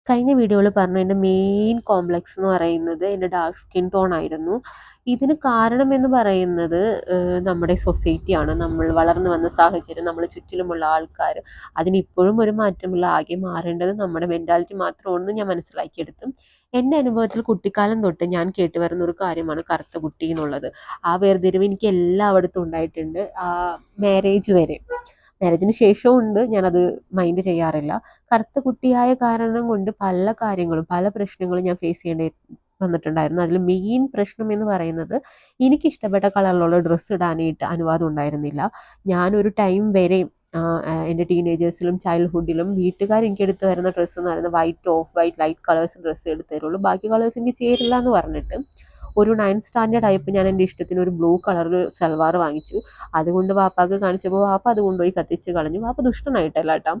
കഴിഞ്ഞ വീഡിയോയിൽ പറഞ്ഞു എൻ്റെ മെയിൻ കോംപ്ലക്സ് എന്ന് പറയുന്നത് എൻ്റെ ഡാർക്ക് സ്കിൻ ടോൺ ആയിരുന്നു. ഇതിന് കാരണം എന്ന് പറയുന്നത് നമ്മുടെ സൊസൈറ്റിയാണ്, നമ്മൾ വളർന്നു വന്ന സാഹചര്യം, നമ്മൾ ചുറ്റിലുമുള്ള ആൾക്കാർ. അതിനിപ്പോഴും ഒരു മാറ്റമില്ല. ആകെ മാറേണ്ടത് നമ്മുടെ മെൻറ്റാലിറ്റി മാത്രമാണെന്ന് ഞാൻ മനസ്സിലാക്കിയെടുത്തു. എൻ്റെ അനുഭവത്തിൽ കുട്ടിക്കാലം തൊട്ട് ഞാൻ കേട്ട് വരുന്ന ഒരു കാര്യമാണ് കറുത്ത കുട്ടി എന്നുള്ളത്. ആ വേർതിരിവ് എനിക്ക് എല്ലായിടത്തും ഉണ്ടായിട്ടുണ്ട്, മാരേജ് വരെ. മാരേജിന് ശേഷവും ഉണ്ട്, ഞാനത് മൈൻഡ് ചെയ്യാറില്ല. കറുത്ത കുട്ടിയായ കാരണം കൊണ്ട് പല കാര്യങ്ങളും പല പ്രശ്നങ്ങളും ഞാൻ ഫേസ് ചെയ്യേണ്ടി വന്നിട്ടുണ്ടായിരുന്നു. അതിൽ മെയിൻ പ്രശ്നം എന്ന് പറയുന്നത് എനിക്കിഷ്ടപ്പെട്ട കളറിലുള്ള ഡ്രസ്സ് ഇടാനായിട്ട് അനുവാദം ഉണ്ടായിരുന്നില്ല. ഞാനൊരു ടൈം വരെ എൻ്റെ ടീനേജേഴ്സിലും ചൈൽഡ്ഹുഡിലും വീട്ടുകാർ എനിക്ക് എടുത്ത് വരുന്ന ഡ്രസ്സ് എന്ന് പറയുന്നത് white, of white, light colours dress എടുത്ത് തരുള്ളൂ. ബാക്കി കളേഴ്സ് എനിക്ക് ചേരില്ല എന്ന് പറഞ്ഞിട്ട് ഒരു 9th സ്റ്റാൻഡേർഡ് ആയപ്പോൾ ഞാൻ എൻ്റെ ഇഷ്ടത്തിന് ഒരു ബ്ലൂ കളർ സൽവാർ വാങ്ങിച്ചു. അതുകൊണ്ട് വാപ്പാക്ക് കാണിച്ചപ്പോൾ വാപ്പ അത് കൊണ്ടുപോയി കത്തിച്ച് കളഞ്ഞു. വാപ്പ ദുഷ്ടനായിട്ടല്ല കേട്ടോ,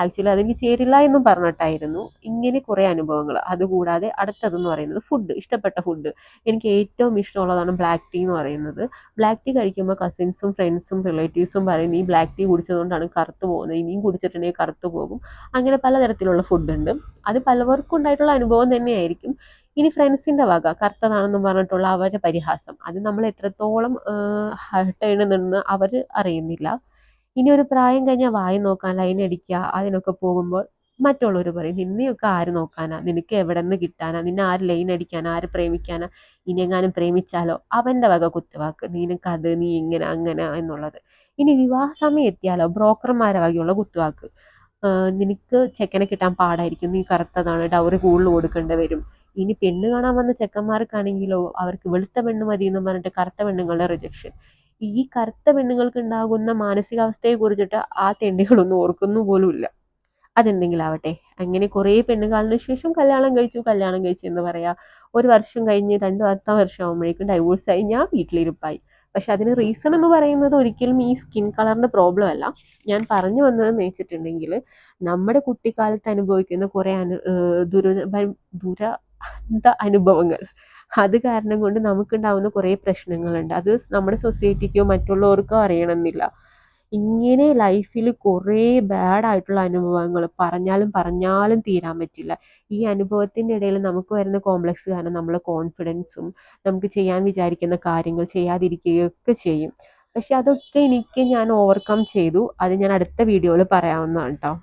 ആക്ച്വലി അതെനിക്ക് ചേരില്ല എന്നും പറഞ്ഞിട്ടായിരുന്നു. ഇങ്ങനെ കുറേ അനുഭവങ്ങൾ. അതുകൂടാതെ അടുത്തതെന്ന് പറയുന്നത് ഫുഡ്, ഇഷ്ടപ്പെട്ട ഫുഡ്. എനിക്ക് ഏറ്റവും ഇഷ്ടമുള്ളതാണ് ബ്ലാക്ക് ടീ എന്ന് പറയുന്നത്. ബ്ലാക്ക് ടീ കഴിക്കുമ്പോൾ കസിൻസും ഫ്രണ്ട്സും റിലേറ്റീവ്സും പറയും നീ ബ്ലാക്ക് ടീ കുടിച്ചതുകൊണ്ടാണ് കറുത്ത് പോകുന്നത്, ഇനിയും കുടിച്ചിട്ടുണ്ടെങ്കിൽ കറുത്ത് പോകും. അങ്ങനെ പലതരത്തിലുള്ള ഫുഡുണ്ട്. അത് പലവർക്കും ഉണ്ടായിട്ടുള്ള അനുഭവം തന്നെയായിരിക്കും. ഇനി ഫ്രണ്ട്സിൻ്റെ വക കറുത്തതാണെന്നും പറഞ്ഞിട്ടുള്ള അവരുടെ പരിഹാസം, അത് നമ്മൾ എത്രത്തോളം ഹർട്ട് ചെയ്യണമെന്ന് അവർ അറിയുന്നില്ല. ഇനി ഒരു പ്രായം കഴിഞ്ഞാൽ വായി നോക്കാൻ ലൈൻ അടിക്കുക അതിനൊക്കെ പോകുമ്പോൾ മറ്റുള്ളവർ പറയും നിന്നെയൊക്കെ ആര് നോക്കാനാ, നിനക്ക് എവിടെ നിന്ന് കിട്ടാനാ, നിന്നെ ആര് ലൈൻ അടിക്കാനാ, ആര് പ്രേമിക്കാനാ, ഇനി എങ്ങാനും പ്രേമിച്ചാലോ അവൻ്റെ വക കുത്തുവാക്ക്, നിനക്കത് നീ ഇങ്ങനെ അങ്ങനെ എന്നുള്ളത്. ഇനി വിവാഹ സമയം എത്തിയാലോ ബ്രോക്കർമാരെ വകയുള്ള കുത്തുവാക്ക്, നിനക്ക് ചെക്കനെ കിട്ടാൻ പാടായിരിക്കും, നീ കറുത്തതാണ്, ഡൗറി കൂടുതൽ കൊടുക്കേണ്ടി വരും. ഇനി പെണ്ണ് കാണാൻ വന്ന ചെക്കന്മാർക്കാണെങ്കിലോ അവർക്ക് വെളുത്ത പെണ്ണ് മതി എന്നും പറഞ്ഞിട്ട് കറുത്ത പെണ്ണുങ്ങളുടെ റിജക്ഷൻ. ഈ കറുത്ത പെണ്ണുങ്ങൾക്ക് ഉണ്ടാകുന്ന മാനസികാവസ്ഥയെ കുറിച്ചിട്ട് ആ തെണ്ടികളൊന്നും ഓർക്കുന്നു പോലുമില്ല. അതെന്തെങ്കിലും ആവട്ടെ, അങ്ങനെ കുറേ പെണ്ണുകാലിന് ശേഷം കല്യാണം കഴിച്ചു എന്ന് പറയാ. ഒരു വർഷം കഴിഞ്ഞ് 2 വർഷം ആകുമ്പോഴേക്കും ഡൈവോഴ്സായി, ഞാൻ വീട്ടിലിരുപ്പായി. പക്ഷെ അതിന് റീസൺ എന്ന് പറയുന്നത് ഒരിക്കലും ഈ സ്കിൻ കളറിന്റെ പ്രോബ്ലം അല്ല. ഞാൻ പറഞ്ഞു വന്നതെന്ന് വെച്ചിട്ടുണ്ടെങ്കിൽ നമ്മുടെ കുട്ടിക്കാലത്ത് അനുഭവിക്കുന്ന കുറേ ദുരന്ത അനുഭവങ്ങൾ, അത് കാരണം കൊണ്ട് നമുക്കുണ്ടാവുന്ന കുറേ പ്രശ്നങ്ങളുണ്ട്. അത് നമ്മുടെ സൊസൈറ്റിക്കോ മറ്റുള്ളവർക്കോ അറിയണമെന്നില്ല. ഇങ്ങനെ ലൈഫിൽ കുറേ ബാഡായിട്ടുള്ള അനുഭവങ്ങൾ പറഞ്ഞാലും പറഞ്ഞാലും തീരാൻ പറ്റില്ല. ഈ അനുഭവത്തിൻ്റെ ഇടയിൽ നമുക്ക് വരുന്ന കോംപ്ലക്സ് കാരണം നമ്മളെ കോൺഫിഡൻസും നമുക്ക് ചെയ്യാൻ വിചാരിക്കുന്ന കാര്യങ്ങൾ ചെയ്യാതിരിക്കുകയൊക്കെ ചെയ്യും. പക്ഷെ അതൊക്കെ ഞാൻ ഓവർകം ചെയ്തു. അത് ഞാൻ അടുത്ത വീഡിയോയിൽ പറയാവുന്നതാണ് കേട്ടോ.